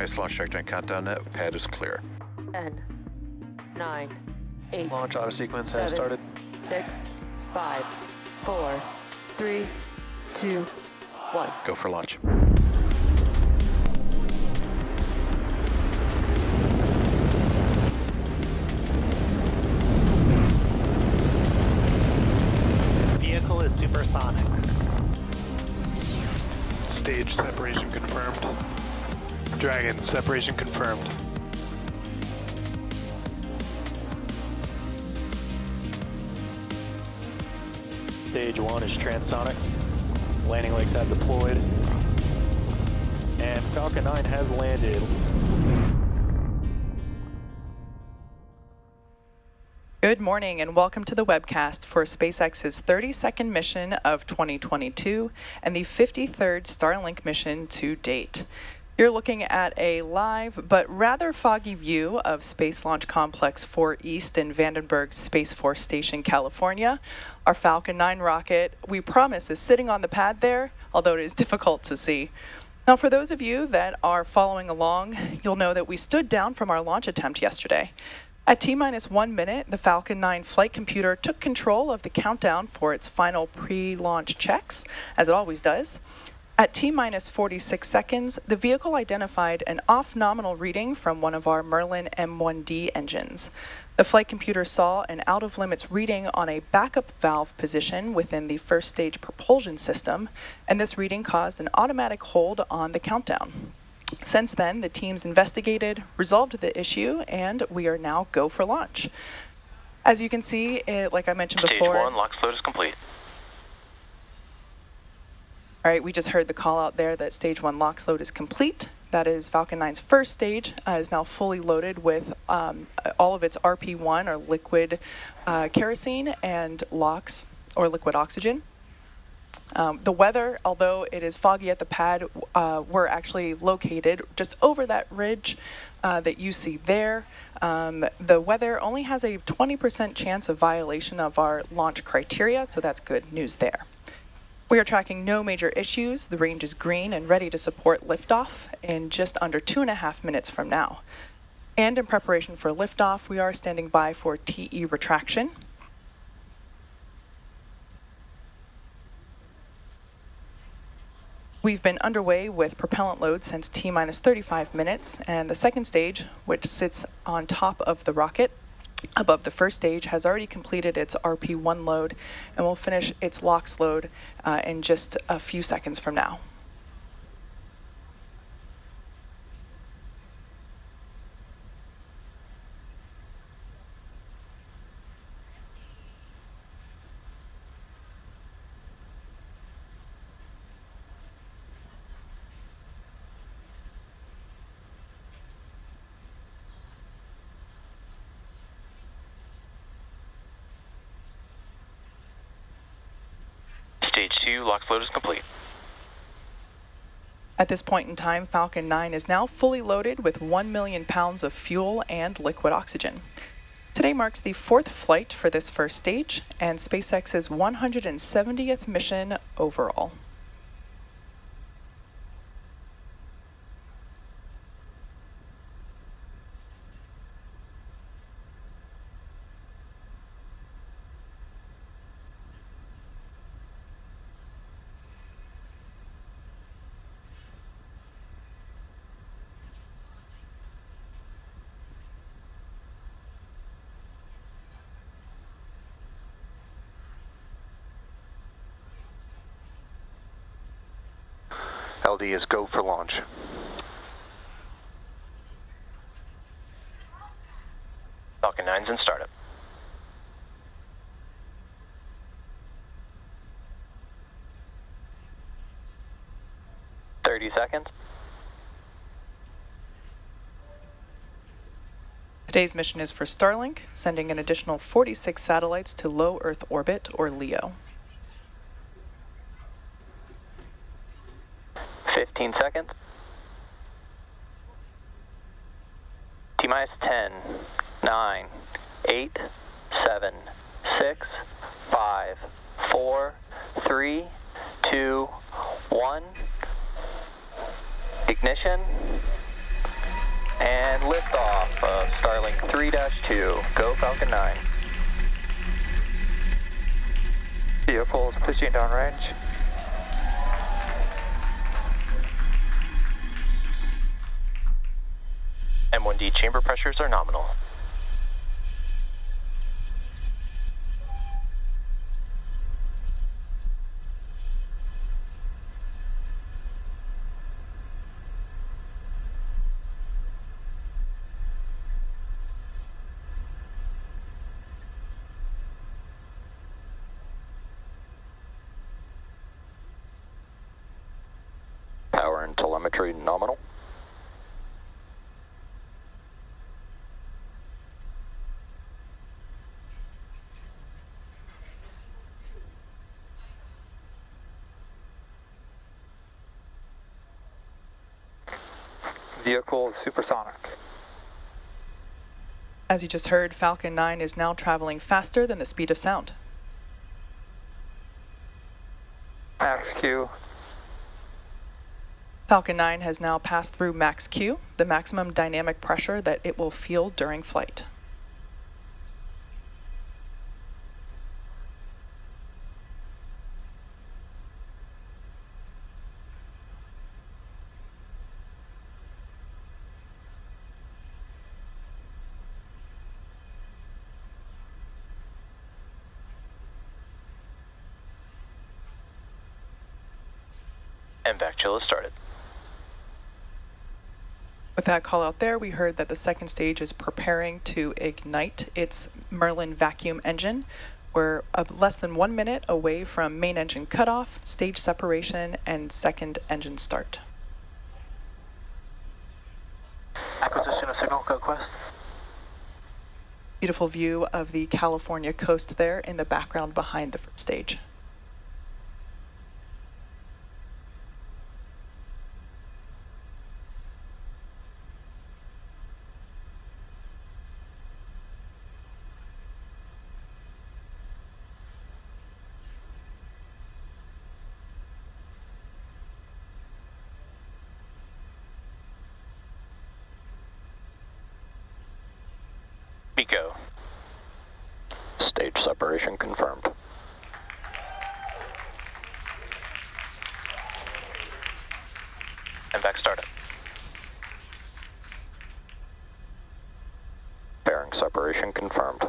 Space launch trajectory countdown net. Pad is clear. 10, 9, 8. Launch auto sequence 7, has started. 6, 5, 4, 3, 2, 1. Go for launch. Vehicle is supersonic. Stage separation confirmed. Dragon, separation confirmed. Stage 1 is transonic. Landing legs have deployed. And Falcon 9 has landed. Good morning and welcome to the webcast for SpaceX's 32nd mission of 2022 and the 53rd Starlink mission to date. You're looking at a live but rather foggy view of Space Launch Complex 4 East in Vandenberg Space Force Station, California. Our Falcon 9 rocket, we promise, is sitting on the pad there, although it is difficult to see. Now, for those of you that are following along, you'll know that we stood down from our launch attempt yesterday. At T-minus 1 minute, the Falcon 9 flight computer took control of the countdown for its final pre-launch checks, as it always does. At T-minus 46 seconds, the vehicle identified an off-nominal reading from one of our Merlin M1D engines. The flight computer saw an out-of-limits reading on a backup valve position within the first stage propulsion system, and this reading caused an automatic hold on the countdown. Since then, the teams investigated, resolved the issue, and we are now go for launch. As you can see, like I mentioned before... Stage 1, LOX load is complete. All right, we just heard the call out there that Stage 1 LOX load is complete. That is Falcon 9's first stage, is now fully loaded with all of its RP1, or liquid kerosene, and LOX, or liquid oxygen. The weather, although it is foggy at the pad, we're actually located just over that ridge that you see there. The weather only has a 20% chance of violation of our launch criteria, so that's good news there. We are tracking no major issues. The range is green and ready to support liftoff in just under 2.5 minutes from now. And in preparation for liftoff, we are standing by for TE retraction. We've been underway with propellant load since T-minus 35 minutes, and the second stage, which sits on top of the rocket, above the first stage, has already completed its RP1 load and will finish its LOX load in just a few seconds from now. Stage 2, LOX load is complete. At this point in time, Falcon 9 is now fully loaded with 1 million pounds of fuel and liquid oxygen. Today marks the 4th flight for this first stage and SpaceX's 170th mission overall. LD is go for launch. Falcon 9's in startup. Seconds. Today's mission is for Starlink, sending an additional 46 satellites to low Earth orbit, or LEO. 15 seconds. T-minus 10, 9, 8, 7, 6, 5, 4, 3, 2, 1. Ignition. And liftoff of Starlink 3-2. Go Falcon 9. Vehicles pushing downrange. M1D chamber pressures are nominal. Power and telemetry nominal. Vehicle supersonic. As you just heard, Falcon 9 is now traveling faster than the speed of sound. Max Q. Falcon 9 has now passed through max Q, the maximum dynamic pressure that it will feel during flight. And vac chill has started. With that call out there, we heard that the second stage is preparing to ignite its Merlin vacuum engine. We're less than 1 minute away from main engine cutoff, stage separation, and second engine start. Acquisition of signal, code quest. Beautiful view of the California coast there in the background behind the first stage. Go. Stage separation confirmed. And vac started. Bearing separation confirmed.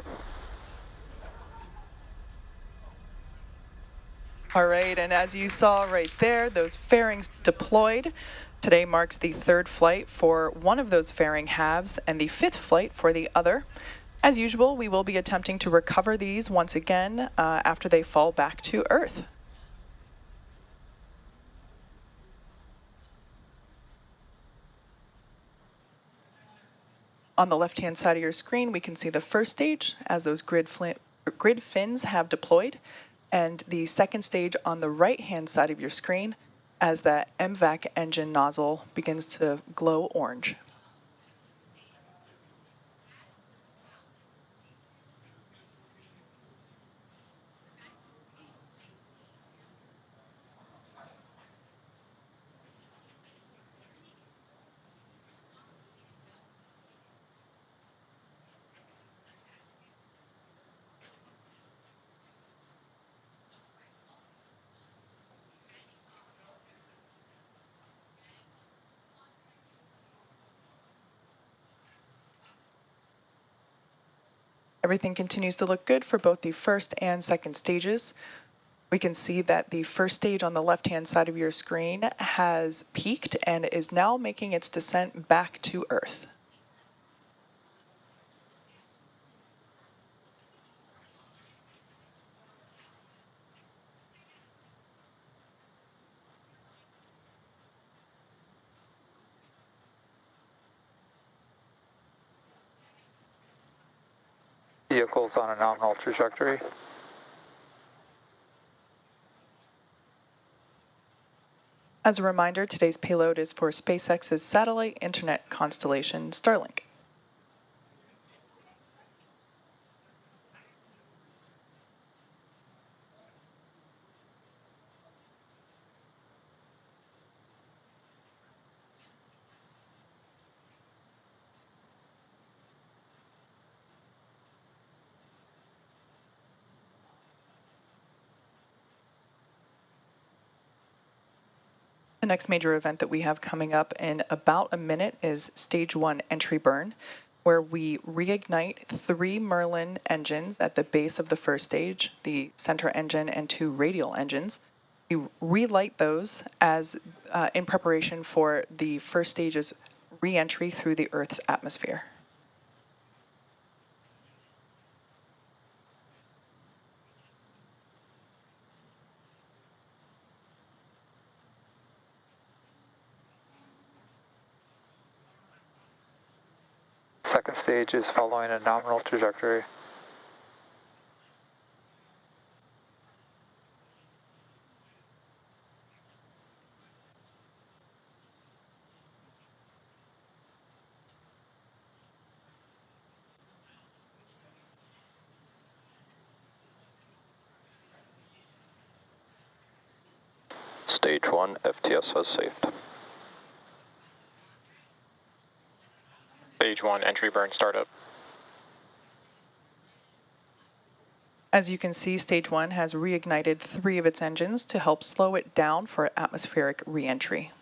All right, and as you saw right there, those fairings deployed. Today marks the third flight for one of those fairing halves and the fifth flight for the other. As usual, we will be attempting to recover these once again after they fall back to Earth. On the left-hand side of your screen, we can see the first stage as those grid fins have deployed, and the second stage on the right-hand side of your screen as that MVAC engine nozzle begins to glow orange. Everything continues to look good for both the first and second stages. We can see that the first stage on the left-hand side of your screen has peaked and is now making its descent back to Earth. Vehicles on a nominal trajectory. As a reminder, today's payload is for SpaceX's satellite internet constellation, Starlink. The next major event that we have coming up in about a minute is Stage 1 entry burn, where we reignite 3 Merlin engines at the base of the first stage, the center engine and 2 radial engines. We relight those as in preparation for the first stage's re-entry through the Earth's atmosphere. Second stage is following a nominal trajectory. Stage 1, FTS has saved. Stage 1, entry burn startup. As you can see, Stage 1 has reignited 3 of its engines to help slow it down for atmospheric re-entry.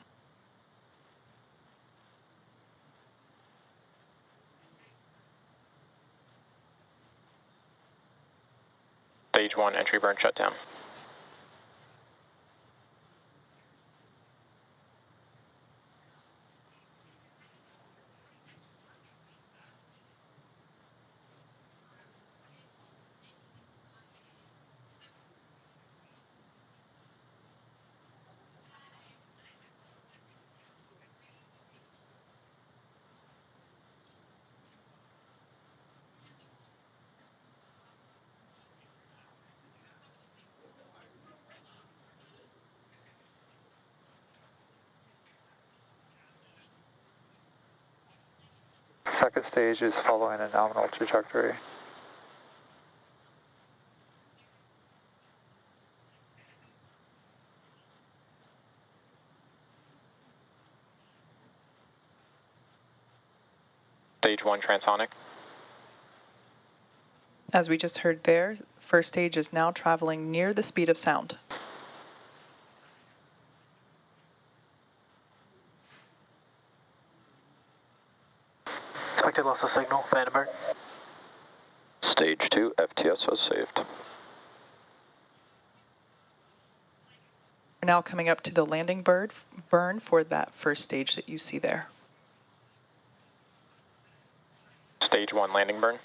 Stage 1, entry burn shutdown. Second stage is following a nominal trajectory. Stage 1 transonic. As we just heard there, first stage is now traveling near the speed of sound. Expected loss of signal, Vandenberg. Stage 2, FTS has saved. We're now coming up to the landing burn for that first stage that you see there. Stage 1, landing burn.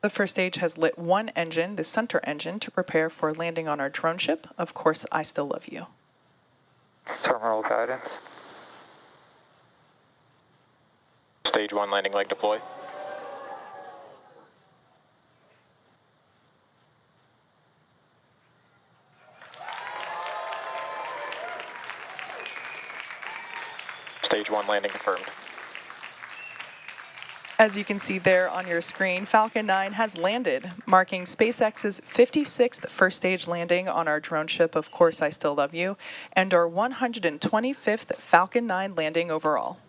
The first stage has lit 1 engine, the center engine, to prepare for landing on our drone ship. Of course, I still love you. Terminal guidance. Stage 1, landing leg deploy. Stage 1, landing confirmed. As you can see there on your screen, Falcon 9 has landed, marking SpaceX's 56th first stage landing on our drone ship, Of Course I Still Love You, and our 125th Falcon 9 landing overall.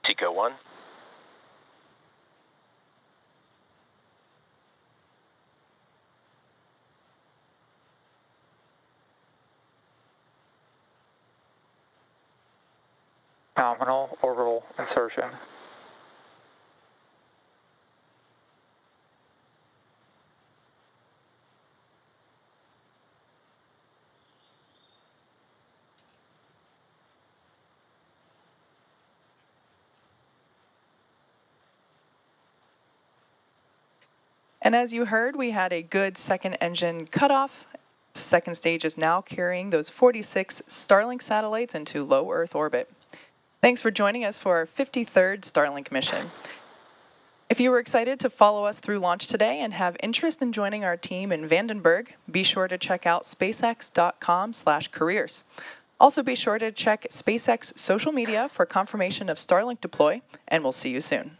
Tico 1. Nominal orbital insertion. And as you heard, we had a good second engine cutoff. Second stage is now carrying those 46 Starlink satellites into low Earth orbit. Thanks for joining us for our 53rd Starlink mission. If you were excited to follow us through launch today and have interest in joining our team in Vandenberg, be sure to check out spacex.com/careers. Also be sure to check SpaceX social media for confirmation of Starlink deploy, and we'll see you soon.